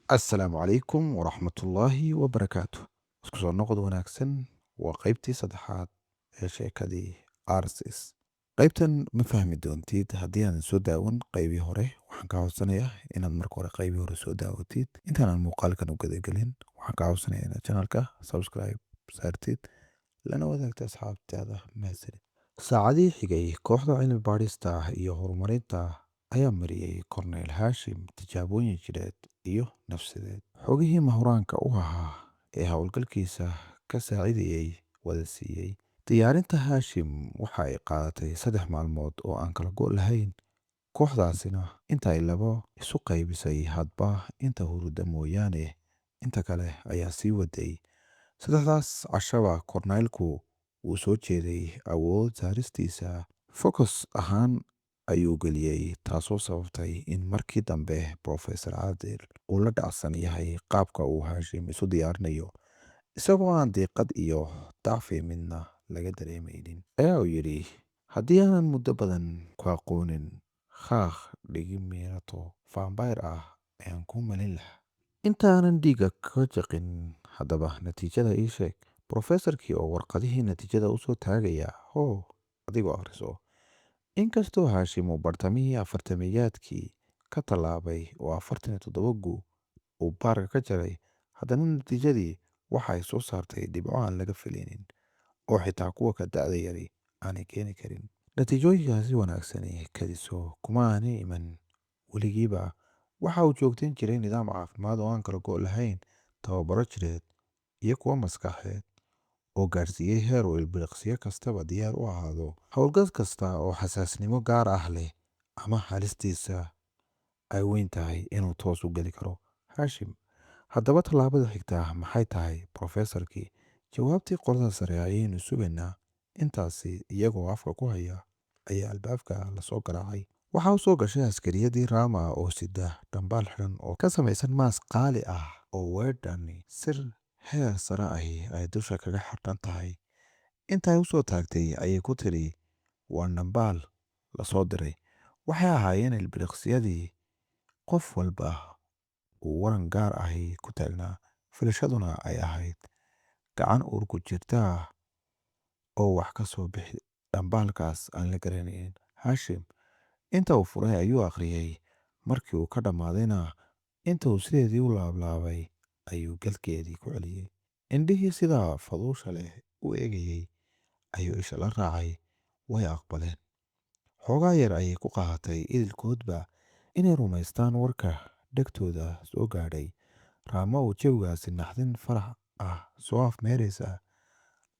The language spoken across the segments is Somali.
Asalaamu calaykum waraxmatullaahi wabarakaatu. Isku soo noqod wanaagsan waa qaybtii saddexaad ee sheekadii Arsis. Qaybtan ma fahmi doontid haddii aanan soo daawan qaybii hore. Waxaan kaa codsanayaa inaad marka hore qaybii hore soo daawatid. Intaanan muuqaalkan u gudagelin, waxaan kaa codsanayaa inaad channelka subscribe saartid lana wadaagta asxaabtaada mahadsanid. Saacadii xigay, kooxda cilmi baadhista iyo horumarinta ayaa mariyey Cornel Hashim tijaabooyin jidheed iyo nafsadeed. Xogihii mahuraanka u ahaa ee howlgalkiisa ka saacidayey wada siiyey. Diyaarinta Hashim waxa ay qaadatay 3 maalmood oo aan kala go' lahayn. Kooxdaasina inta ay labo isu qaybisay hadba inta huruda mooyaane inta kale ayaa sii waday. 3daas cashaba Cornelku wuu soo jeeday awood saaristiisa. Focus ahaan ayuu geliyey, taasoo sababtay in markii dambe Professor Adil uu la dhacsan yahay qaabka uu Hashim isu diyaarinayo, isagoo aan diiqad iyo dacfi midna laga dareemaynin. Ayaa uu yidhi, haddii aanan muddo badan ku aqoonin khaakh dhigi miirato vampire ah ayaan ku malin lahaa. Intaanan dhiiga ka jaqin, haddaba natiijada ii sheeg. Professorkii oo warqadihii natiijada usoo taagaya, adigoo akhriso. Inkastoo Hashim uu bartamihii afartamayaadkii ka tallaabay oo 47 gu uu baarka ka jaray, haddana natiijadii waxa ay soo saartay dhibco aan laga filaynin oo xitaa kuwa ka da'da yari aanay keeni karin. Natiijooyinkaasi wanaagsani kadiso kuma aanay iman. Weligiiba waxa uu joogtayn jiray nidaam caafimaad oo aan kala go' lahayn, tababaro jireed iyo kuwa maskaxeed oo gaarsiiyey heer uu ilbiriqsiyo kastaba diyaar u ahaado. Howlgal kasta oo xasaasnimo gaar ah leh ama halistiisa ay weyn tahay inuu toos u geli karo. Hashim, haddaba tallaabada xigta maxay tahay? Professorkii, jawaabtii qolada sare ayaynu sugaynaa. Intaasi iyagoo afka ku haya ayaa albaabka lasoo garaacay. Waxa uu soo gashay askariyadii Rama oo sida dhambaal xidhan oo ka samaysan maas qaali ah oo weedhani sir heer sare ahi ay dusha kaga xardhan tahay. Inta ay u soo taagtay ayay ku tiri, waa dhambaal la soo diray. Waxay ahaayeen ilbiriqsiyadii qof walba uu waran gaar ahi ku taagnaa. Filashaduna ay ahayd gacan uur ku jirta oo wax ka soo bixi dhambaalkaas aan la garanaynin. Hashim inta uu furay ayuu akhriyey. Markii uu ka dhammaadayna inta uu sideedii u laablaabay ayuu galkeedii ku celiyey. Indhihii sidaa faduusha leh u eegayey ayuu isha la raacay. Way aqbaleen. Xoogaa yar ayay ku qaadatay idilkoodba inay rumaystaan warka dhegtooda soo gaadhay. Raamo uu jawigaasi naxdin farax ah soo afmeeraysa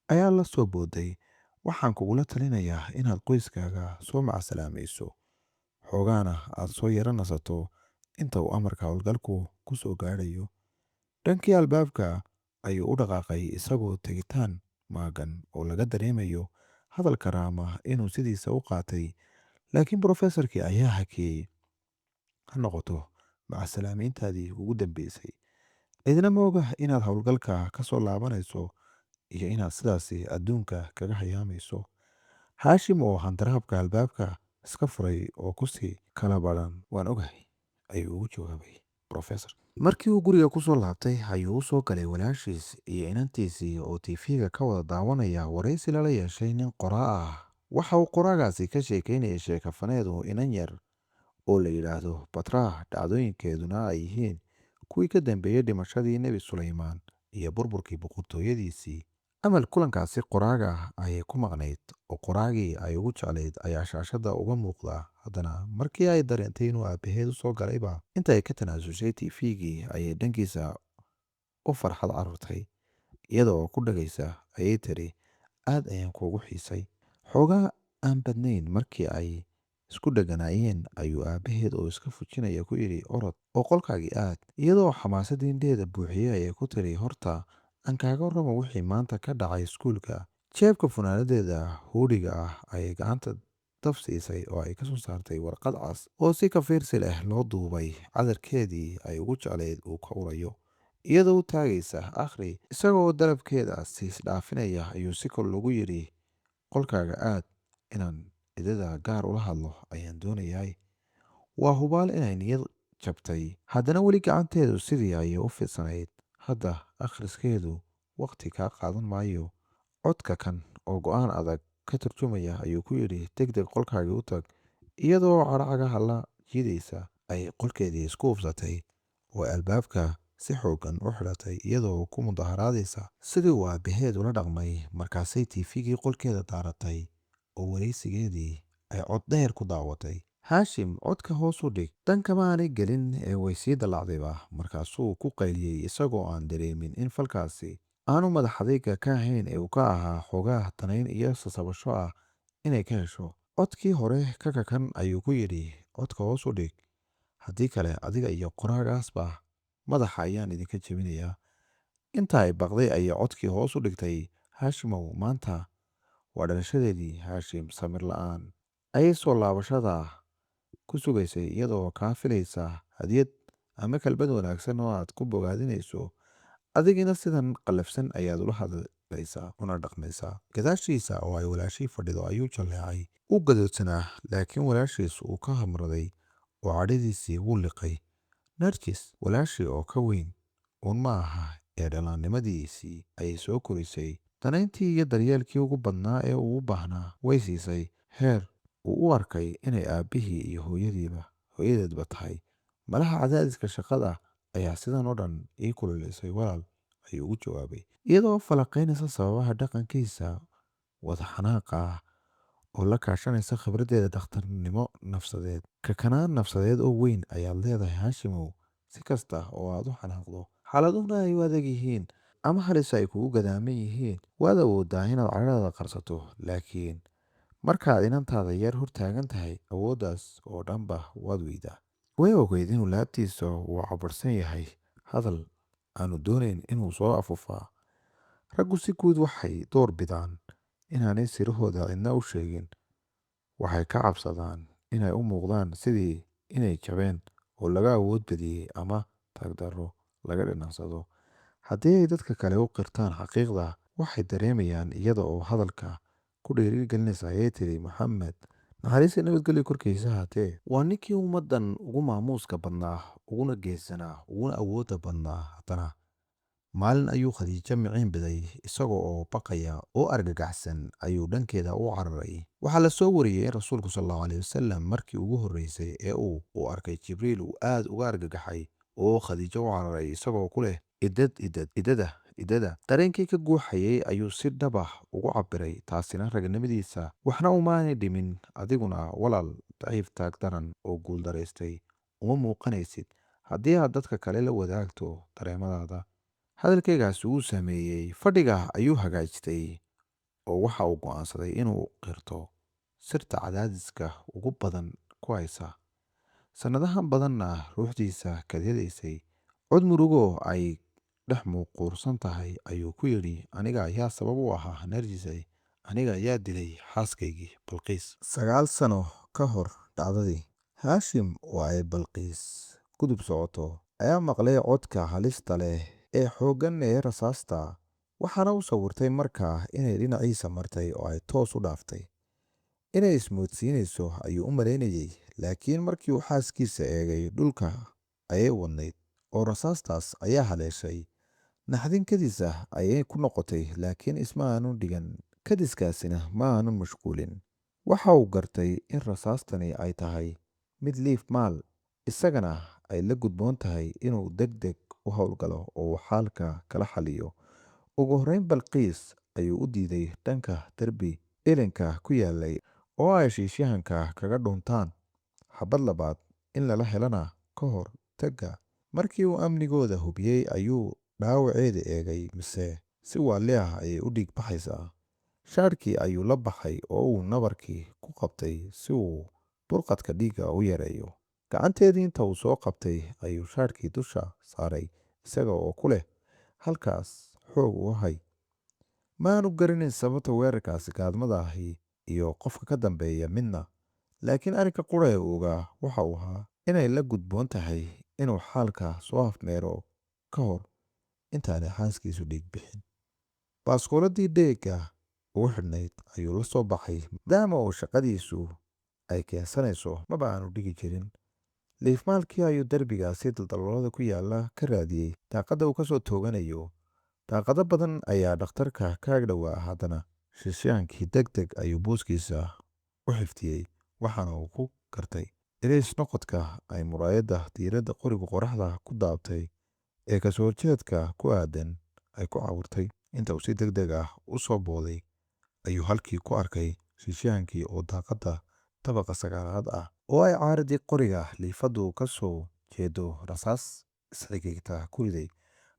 ayaa la soo booday. Waxaan kugula talinayaa inaad qoyskaaga soo macasalaamayso, xoogaana aad soo yara nasato inta uu amarka howlgalku ku soo gaadhayo. Dhankii albaabka ayuu u dhaqaaqay isagoo tegitaan maagan oo laga dareemayo hadalka Raama inuu sidiisa u qaatay. Laakiin professorkii ayaa hakiyey. Ha noqoto macasalaamayntaadii ugu dambeysay. Cidina ma oga inaad howlgalka ka soo laabanayso iyo inaad sidaasi adduunka kaga hayaamayso. Hashim oo handaraabka albaabka iska furay oo kusii kala badan, waan ogahay, ayuu ugu jawaabay professor. Markii uu guriga ku soo laabtay ayuu u soo galay walaashiis iyo inantiisii oo TV-ga ka wada daawanaya waraysi lala yeeshay nin qoraa ah. Waxa uu qoraagaasi ka sheekaynayay sheekafaneedu inan yar oo la yidhaahdo Batrah, dhacdooyinkeeduna ay yihiin kuwii ka dambeeyey dhimashadii Nebi Suleymaan iyo burburkii boqortooyadiisii. Amal kulankaasi qoraaga ayay ku maqnayd oo qoraagii ay ugu jeclayd ayaa shaashada uga muuqda. Haddana markii ay dareentay inuu aabaheed u soo galayba, inta ay ka tanaasushay TV-gii ayay dhankiisa u farxad carurtay. Iyada oo ku dhagaysa ayay tiri, aad ayaan kuugu xiisay. Xoogaa aan badnayn markii ay isku dheganaayeen ayuu aabaheed oo iska fujinaya ku yidhi, orod oo qolkaagii aad. Iyadoo xamaasadii indheeda buuxiyey ayay ku tiri, horta aan kaaga warramo wixii maanta ka dhacay iskuulka. Jeebka funaanadeeda huudhiga ah ayay gacanta daf siisay oo ay ka soo saartay warqad cas oo si kafiirsi leh loo duubay. Cadarkeedii ay ugu jeclayd uu ka urayo. Iyadoo u taagaysa akhri, isagoo dalabkeeda siis dhaafinaya ayuu si kor lagu yidhi, qolkaaga aad, inaan idada gaar ula hadlo ayaan doonayaa. Waa hubaal inay niyad jabtay haddana weli gacanteedu sidii ayay u fidsanayd. hadda akhriskeedu waqti kaa qaadan maayo. codka kan oo go'aan adag ka turjumaya ayuu ku yidhi deg deg qolkaagii u tag. iyadoo cadhacagaha la jiidaysa ay qolkeedii isku hubsatay oo albaabka si xooggan u xidhatay iyadoo ku mudaharaadaysa sidii uu aabbaheed ula dhaqmay. markaasay tiifigii qolkeeda daaratay oo waraysigeedii ay cod dheer ku daawatay. haashim codka hoos u dhig. dan kama aanay gelin ee way sii dallacdayba. markaasuu ku qayliyey isagoo aan dareemin in falkaasi aanu madaxadayga ka ahayn ee uu ka ahaa xoogaa danayn iyo sasabasho ah inay ka hesho. codkii hore ka kakan ayuu ku yidhi codka hoos u dhig. haddii kale adiga iyo qoraagaasba madaxa ayaan idinka jebinayaa. inta ay baqday ayay codkii hoos u dhigtay. haashimow maanta waa dhalashadeedii. haashim samir la'aan ayay soo laabashada ku sugaysay iyadoo kaa filaysa hadiyad ama kelmad wanaagsan oo aad ku bogaadinayso. adigina sidan qallafsan ayaad ula hadlaysaa una dhaqmaysaa. gadaashiisa oo ay walaashii fadhido ayuu jalleecay. u gadoodsanaa laakiin walaashiis uu ka hamraday oo cadhadiisii wuu liqay. narjis walaashii oo ka weyn uun ma aha ee dhallaannimadiisii ayay soo korisay. danayntii iyo daryeelkii ugu badnaa ee uu u baahnaa way siisay. heer uu u arkay inay aabbihii iyo hooyadeedba tahay. malaha cadaadiska shaqada ayaa sidan oo dhan ii kululeysay walaal, ayuu ugu jawaabay iyadoo falaqaynaysa sababaha dhaqankiisa wada xanaaqa ah oo la kaashanaysa khibraddeeda dhakhtarnimo nafsadeed. kakanaan nafsadeed oo weyn ayaad leedahay haashimow. si kasta oo aad u xanaaqdo, xaaladuhuna ay u adag yihiin ama halis ay kugu gadaaman yihiin, waad awooddaa inaad cadhadaada qarsato. laakiin markaad inantaada yar hor taagan tahay, awooddaas oo dhanba waad weydaa. way ogeyd inuu laabtiisa uu cabarsan yahay hadal aanu doonayn inuu soo afufaa. raggu si guud waxay door bidaan inaanay sirahooda cidna u sheegin. waxay ka cabsadaan inay u muuqdaan sidii inay jabeen oo laga awood badiyey ama tagdarro laga dhinacsado. haddii ay dadka kale u qirtaan xaqiiqda, waxay dareemayaan iyada oo hadalka ku dhiirigelinaysa ayay tiri maxamed naxariista nabadgelyo korkiisa haatee waa ninkii ummaddan ugu maamuuska badnaa, uguna geesanaa, uguna awoodda badnaa. haddana maalin ayuu khadiijo miciin biday isagoo oo baqaya oo argagaxsan ayuu dhankeeda u cararay. waxaa la soo wariyey in rasuulku sallallahu alayhi wasallam markii ugu horreysay ee uu arkay jibriil uu aad uga argagaxay oo khadiijo u cararay isagoo ku leh idada. dareenkii ka guuxayay ayuu si dhab ah ugu cabiray. taasina ragnimadiisa waxna umaanay dhimin. adiguna walaal daciif taag daran oo guuldaraystay uma muuqanaysid haddii aad dadka kale la wadaagto dareemadaada. hadalkaygaasi wuu saameeyey. fadhiga ayuu hagaajistay oo waxa uu go'aansaday inuu qirto sirta cadaadiska ugu badan ku haysa sannadahan badanna ruuxdiisa kadyadaysay. cod murugo ay dhex muuquursan tahay ayuu ku yidhi aniga ayaa sabab u ahaa narjisay. aniga ayaa dilay xaaskaygii balqiis 9 sano ka hor dhacdadii. haashim oo ay balqiis gudub socoto ayaa maqlay codka halista leh ee xooggan ee rasaasta. waxaana u sawirtay markaa inay dhinaciisa martay oo ay toos u dhaaftay. inay ismoodsiinayso ayuu u malaynayey. laakiin markii uu xaaskiisa eegay dhulka ayay wadnayd oo rasaastaas ayaa haleeshay. naxdin kadisa ayay ku noqotay laakiin isma aanu dhigan. kadiskaasina ma aanu mashquulin. waxa uu gartay in rasaastani ay tahay mid liif maal, isagana ay la gudboon tahay inuu deg deg u howlgalo oo uu xaalka kala xaliyo. ugu horreyn balqiis ayuu u diiday dhanka derbi ilinka ku yaalay oo ay shiishyahanka kaga dhuntaan. xabad labaad in lala helana ka hor tagga. markii uu amnigooda hubiyey ayuu dhaawaceeda eegay mise si waali ah ayay u dhiig baxaysaa. shaadhkii ayuu la baxay oo uu nabarkii ku qabtay si uu burqadka dhiigga u yareeyo. gacanteedii inta uu soo qabtay ayuu shaadhkii dusha saaray isaga oo ku leh halkaas xoog u hay. maanu garanayn sababta weerarkaasi gaadmada ahi iyo qofka ka dambeeya midna, laakiin arrinka qura ee uu ogaa waxa uu ahaa inay la gudboon tahay inuu xaalka soo afmeero ka hor intaanay xaaskiisu dhiig bixin. baaskooladii dheega ugu xidhnayd ayuu la soo baxay maadaama uu shaqadiisu ay keensanayso maba aanu dhigi jirin. liifmaalkii ayuu derbigaasi daldaloolada ku yaala ka raadiyey daaqadda uu ka soo tooganayo. daaqado badan ayaa dhakhtarka ka agdhowaa, haddana shishaankii deg deg ayuu buuskiisa u xiftiyey, waxaana uu ku gartay ilays noqodka ay muraayadda diiradda qoriga qoraxda ku daabtay ee kasoo horjeedka ku aadan ay ku cawirtay. inta uu si deg deg ah u soo booday ayuu halkii ku arkay shishaankii oo daaqadda tabaqa sagaalaad ah, oo ay caaradii qoriga liifaddu ka soo jeedo rasaas isxigigta ku riday.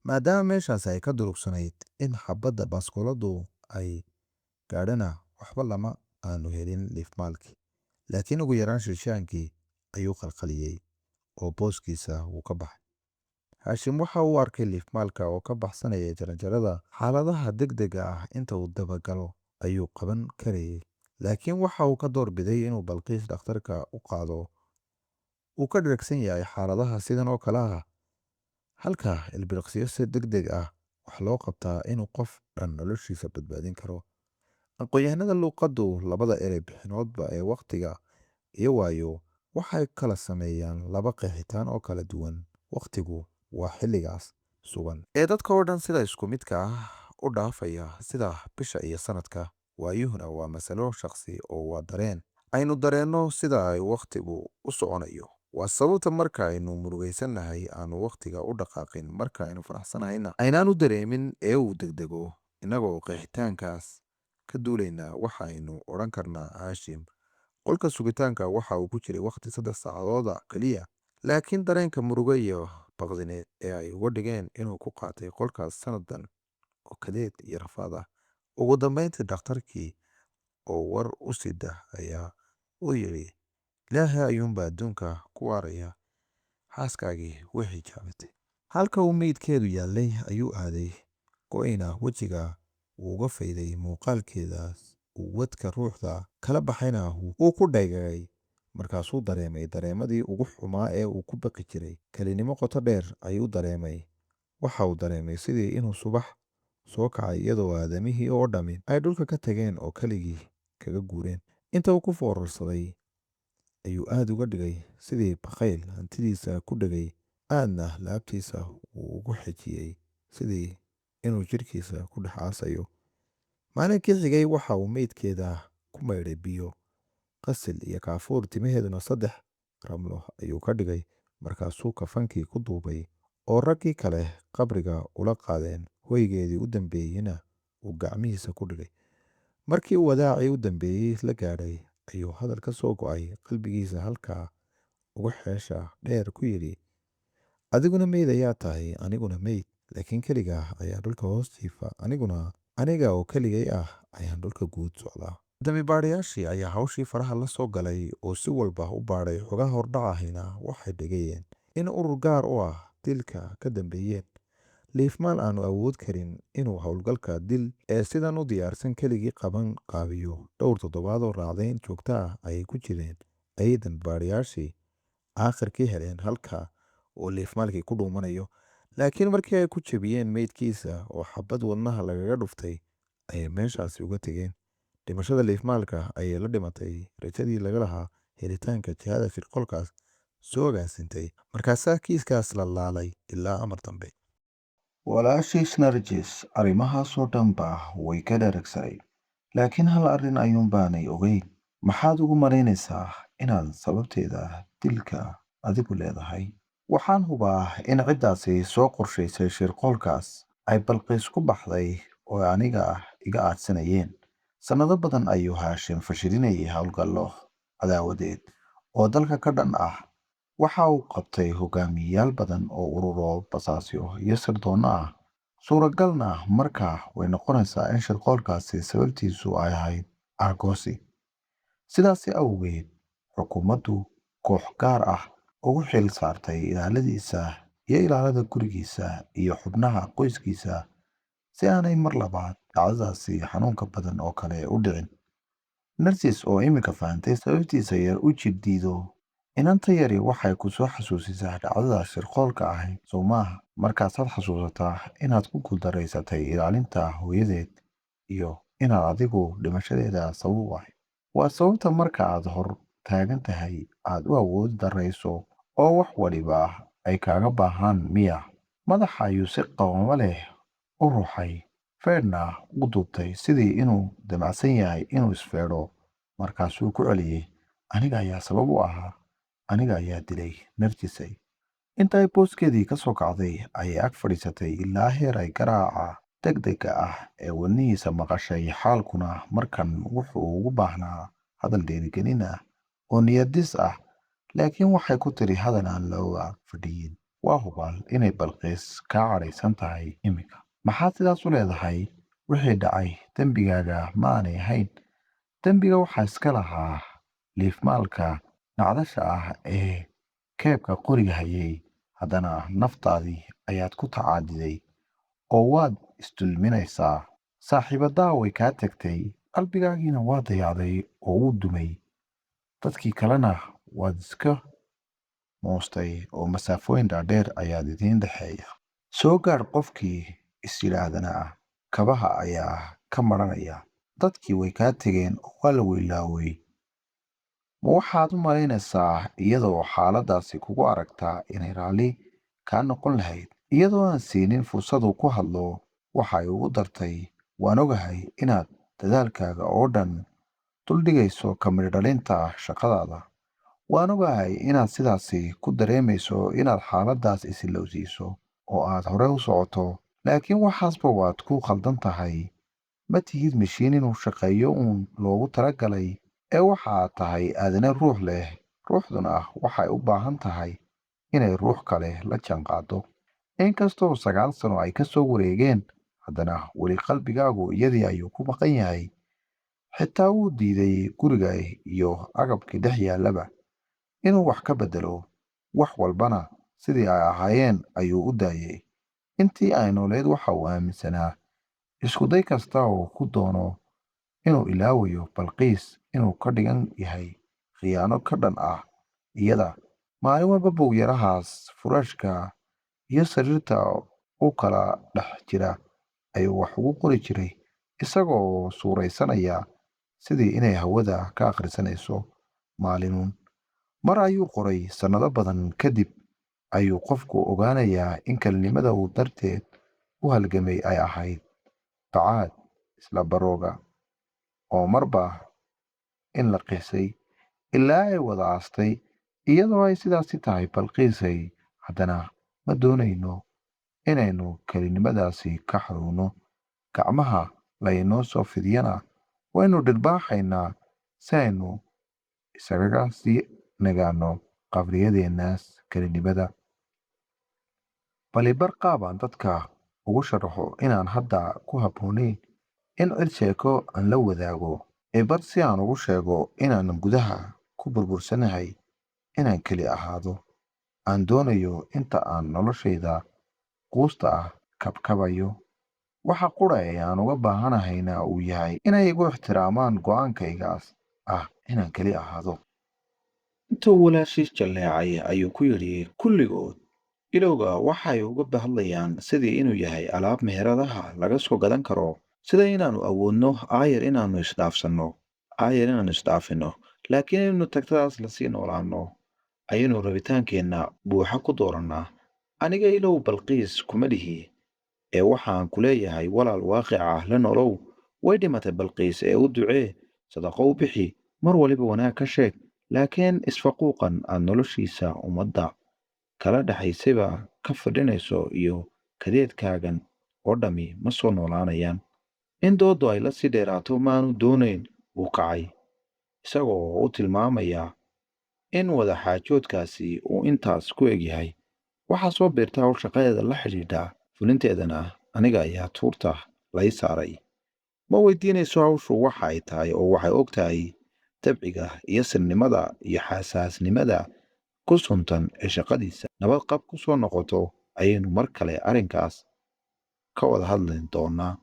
maadaama meeshaas ay ka durugsanayd in xabadda baaskooladu ay gaadhana, waxba lama aanu helin liifmaalkii, laakiin ugu yaraan shishaankii ayuu qalqaliyey oo booskiisa wuu ka baxay. haashim waxa uu arkay liifmaalka oo ka baxsanaya jaranjarada. xaaladaha deg dega ah inta uu dabagalo ayuu qaban karayay, laakiin waxa uu ka doorbiday inuu balqiis dhakhtarka u qaado. uu ka dheragsan yahay xaaladaha sidan oo kale ah, halka ilbiriqsiyo si deg deg ah wax loo qabtaa inuu qof dhan noloshiisa badbaadin karo. aqoon-yahanada luuqaddu labada erey bixinoodba ee wakhtiga iyo waayo waxay kala sameeyaan laba qeexitaan oo kala duwan. wakhtigu waa xilligaas sugan ee dadka oo dhan sida isku midka ah u dhaafaya, sida bisha iyo sanadka. waayuhuna waa masalo shakhsi oo waa dareen aynu dareenno sida ay wakhtigu u soconayo. waa sababta marka aynu murugaysannahay aanu wakhtiga u dhaqaaqin, marka aynu faraxsanahayna aynaanu dareemin ee uu degdego. innagoo qeexitaankaas ka duulaynaa waxaynu odhan karnaa haashim qolka sugitaanka waxa uu ku jiray wakhti 3 saacadooda keliya, laakiin dareenka murugo iyo baqdineed ee ay uga dhigeen inuu ku qaatay qolkaas sanadan oo kadeed iyo rafaad ah. ugu dambayntii dhakhtarkii oo war u sida ayaa u yidhi, ilaahay ayuunbaa adduunka ku waaraya, xaaskaagii way xijaabatay. halka uu meydkeedu yaallay ayuu aaday, go'ayna wejiga wuu uga fayday, muuqaalkeedaas uu wadka ruuxda kala baxayna wuu ku dhaygagay. markaasuu dareemay dareemadii ugu xumaa ee uu ku baqi jiray. kelinimo qoto dheer ayuu dareemay. waxa uu dareemay sidii inuu subax soo kacay iyadoo aadamihii oo dhammi ay dhulka ka tageen oo keligii kaga guureen. inta uu ku foorarsaday ayuu aad uga dhigay sidii bakhayl hantidiisa ku dhegay, aadna laabtiisa wuu ugu xejiyey sidii inuu jidhkiisa ku dhex aasayo. maalinkii xigay waxa uu meydkeeda ku maydhay biyo, qasil iyo kaafuur, timaheeduna 3 ramlo ayuu ka dhigay. markaasuu kafankii ku duubay oo raggii kale qabriga ula qaadeen. hoygeedii u dambeeyeyna uu gacmihiisa ku dhigay. markii uu wadaacii u dambeeyey la gaadhay ayuu hadal ka soo go'ay qalbigiisa halkaa uga xeesha dheer ku yidhi, adiguna meyd ayaa tahay, aniguna meyd, laakiin keligaa ayaa dhulka hoos jiifa, aniga oo keligay ah ayaan dhulka guud socdaa. damibaadhayaashii ayaa hawshii faraha la soo galay oo si walba u baadhay. xogaha hordhacahina waxay dhigayeen in urur gaar u ah dilka ka dambeeyeen. liifmaal aanu awood karin inuu howlgalka dil ee sidan u diyaarsan keligii qaban qaabiyo. dhowr toddobaadoo raacdayn joogto ah ayay ku jireen ayay damibaadhayaashii aakhirkii heleen halka oo liifmaalkii ku dhuumanayo. laakiin markii ay ku jebiyeen meydkiisa oo xabad wadnaha lagaga dhuftay ayay meeshaasi uga tegeen. dhimashada liifmaalka ayay la dhimatay rajadii laga lahaa helitaanka jihada shirqoolkaas soo agaasintay. markaasaa kiiskaas la laalay ilaa amar dambe. walaashii snarjis arrimahaasoo dhanba way ka dheragsaday, laakiin hal arrin ayuunbaanay ogeyn. maxaad ugu malaynaysaa inaad sababteeda dilka adigu leedahay? waxaan hubaa in ciddaasi soo qorshaysay shirqoolkaas ay balqiis ku baxday oo aniga iga aadsanayeen. sannado badan ayuu haashim fashilinayay howlgallo cadaawadeed oo dalka ka dhan ah. waxa uu qabtay hogaamiyeyaal badan oo ururo basaasyo iyo sirdoonno ah. suuragalna markaa way noqonaysaa in shirqoolkaasi sababtiisu ay ahayd argoosi. sidaasi awgeed xukuumaddu koox gaar ah ugu xil saartay ilaaladiisa iyo ilaalada gurigiisa iyo xubnaha qoyskiisa si aanay mar labaad dhacdadaasi xanuunka badan oo kale u dhicin. narsis oo iminka fahantay sababtiisa yar u jiddiido inanta yari waxay ku soo xasuusisaa dhacdada shirqoolka ahayd, sow maaha? markaasaad xasuusataa inaad ku guuldaraysatay ilaalinta hooyadeed iyo inaad adigu dhimashadeeda sabab u ahayd. waa sababta marka aad hor taagan tahay aad u awood darayso oo wax waliba ay kaaga baahan miya. Madaxa ayuu si qabooma leh u ruxay, feedhna u duubtay sidii inuu damacsan yahay inuu isfeedho. Markaasuu ku celiyey, aniga ayaa sabab u ahaa, aniga ayaa dilay naftiisay. Inta ay booskeedii ka soo kacday ayay ag fadhiisatay ilaa heer ay garaaca degdega ah ee wadnihiisa maqashay. Xaalkuna markan wuxuu ugu baahnaa hadal dhiirigelin ah oo niyadis ah, laakiin waxay ku tiri hadal aan looga fadhiyin. Waa hubaal inay Balqiis kaa cadhaysan tahay iminka. Maxaad sidaas u leedahay? Wixii dhacay dembigaaga ma aanay ahayn. Dembiga waxaa iska lahaa liifmaalka nacdasha ah ee keebka qoriga hayay. Haddana naftaadii ayaad ku tacaadiday oo waad isdulminaysaa. Saaxiibadaa way kaa tagtay, qalbigaagiina waa dayacday oo wuu dumay. Dadkii kalena waad iska moostay oo masaafooyin dhaadheer ayaad idiin dhexeeya. Soo gaadh qofkii is yidhaahdana kabaha ayaa ka maranaya. Dadkii way kaa tegeen oo waa la weylaaway. Ma waxaad u malaynaysaa iyadoo xaaladaasi kugu aragtaa inay raalli kaa noqon lahayd? Iyadoo aan siinin fursadu ku hadlo, waxay ugu dartay, waan ogahay inaad dadaalkaaga oo dhan duldhigayso ka midho dhalinta shaqadaada. Waan ogahay inaad sidaasi ku dareemayso inaad xaaladaas isilowsiiso oo aad hore u socoto, laakiin waxaasba waad ku khaldan tahay. Ma tihid mishiin inuu shaqeeyo uun loogu talagalay, ee waxaad tahay aadane ruux leh. Ruuxduna waxay u baahan tahay inay ruux kale la jaanqaado. Inkastoo 9 sano ay ka soo wareegeen, haddana weli qalbigaagu iyadii ayuu ku maqan yahay. Xitaa wuu diiday guriga iyo agabkii dhex yaallaba inuu wax ka beddelo. Wax walbana sidii ay ahaayeen ayuu u daayay. Intii ay nooleed waxa uu aaminsanaa isku day kasta oo ku doono inuu ilaawayo Balqiis inuu ka dhigan yahay khiyaano ka dhan ah iyada. Maalin walba buug-yarahaas furaashka iyo sariirta u kala dhex jira ayuu wax ugu qori jiray, isagoo suuraysanaya sidii inay hawada ka akhrisanayso maalinuun. Mar ayuu qoray sannado badan kadib ayuu qofku ogaanayaa in kelinimada uu darteed u halgamay ay ahayd bacaad isla barooga oo marba in la qisay ilaa ay wada aastay. Iyadoo ay sidaasi tahay Balqiisay, haddana ma doonayno inaynu kelinimadaasi ka xorowno. Gacmaha laynoo soo fidiyana waynu dhirbaaxaynaa si aynu isagaga sii nagaano qabriyadeennaas kelinimada. Balibar qaabaan dadka ugu sharaxo inaan hadda ku habboonayn in cid sheeko aan la wadaago, ee bar si aan ugu sheego inaanan gudaha ku burbursanahay, inaan keli ahaado. Aan doonayo inta aan noloshayda quusta ah kabkabayo. Waxa qura ee aan uga baahanahayna uu yahay inay igu ixtiraamaan go'aankaygaas ah inaan keli ahaado. Intuu walaashiis jalleecay ayuu ku yidhi, kulligood ilowga waxay uga hadlayaan sidii inuu yahay alaab meheradaha laga soo gadan karo, sida inaannu awoodno aayar inaannu isdhaafino, laakiin inaynu tagtadaas lasii noolaanno ayaynu rabitaankeenna buuxa ku doorannaa. Aniga ilow Balqiis kuma lihi, ee waxaan ku leeyahay walaal waaqic ah la nolow. Way dhimatay Balqiis, ee u ducee, sadaqo u bixi, mar waliba wanaag ka sheeg, laakiin isfaquuqan aad noloshiisa ummadda kala dhexaysayba ka fadhinayso iyo kadeedkaagan oo dhammi ma soo noolaanayaan. In dooddu ay la sii dheeraato maanu doonayn wuu kacay, isagoo u tilmaamaya in wada xaajoodkaasi uu intaas ku egyahay. Waxaa soo biirta hawl shaqadeeda la xidhiidha, fulinteedana aniga ayaa tuurta lay saaray. Ma weydiinayso hawshu waxa ay tahay, oo waxay og tahay dabciga iyo sirnimada iyo xasaasnimada ku suntan ee shaqadiisa. Nabad qab ku soo noqoto ayaynu mar kale arrinkaas ka wada hadli doonaa.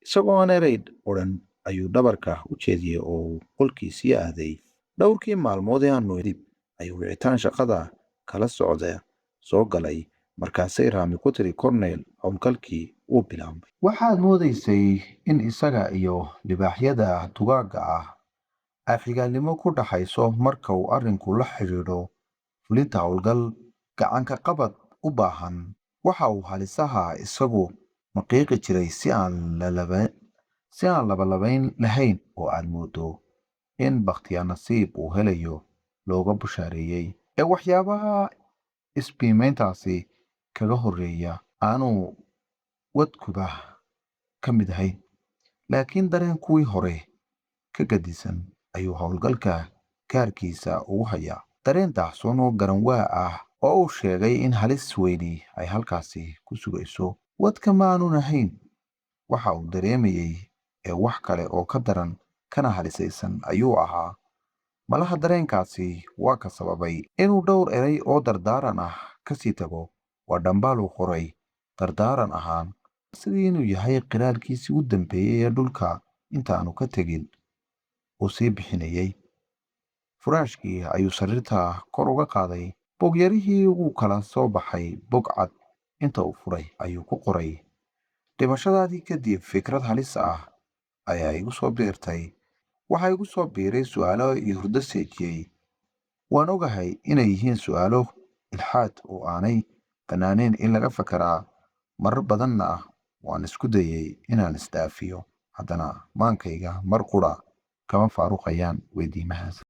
Isagoo aan eray odhan ayuu dhabarka u jeediyey oo uu qolkiisii aaday. Dhowrkii maalmood ee aanu dib ayuu wicitaan shaqada kala socda soo galay. Markaasay Raami ku tiri Korneyl, howlgalkii wuu bilaabmay. Waxaad moodaysay in isaga iyo libaaxyada dugaagga ah ay xigaalnimo ku dhaxayso marka uu arrinku la xidhiidho fulinta howlgal gacan ka qabad u baahan. Waxa uu halisaha isagu maqiiqi jiray si aan labalabayn lahayn oo aad moodo in bakhtiyaa nasiib uu helayo looga bushaareeyey ee waxyaabaha isbiimayntaasi kaga horreeya aanu wadkuba ka mid ahayn. Laakiin dareen kuwii hore ka gadisan ayuu howlgalka gaarkiisa ugu hayaa. Dareen daahsoon oo garanwaa ah oo uu sheegay in halis weyni ay halkaasi ku sugayso. Wadka ma aanun ahayn waxa uu dareemayey ee wax kale oo ka daran kana halisaysan ayuu ahaa. Malaha dareenkaasi waa ka sababay inuu dhowr eray oo dardaaran ah ka sii tago. Waa dhambaal uu qoray dardaaran ahaan sidii inuu yahay qiraalkiisii u dambeeyey ee dhulka intaanu ka tegin uu sii bixinayay. Furaashkii ayuu sariirta kor uga qaaday. Bogyarihii wuu kala soo baxay bog cad. Inta uu furay ayuu ku qoray: dhimashadaadii kadib fikrad halis ah ayaa igu soo biirtay. Waxaa igu soo biiray su'aalo iyo hurdo seejiyey. Waan ogahay inay yihiin su'aalo ilxaad oo aanay bannaanayn in laga fakaraa. Marar badanna waan isku dayay inaan isdhaafiyo, haddana maankayga mar qura kama faaruqayaan weydiimahaas.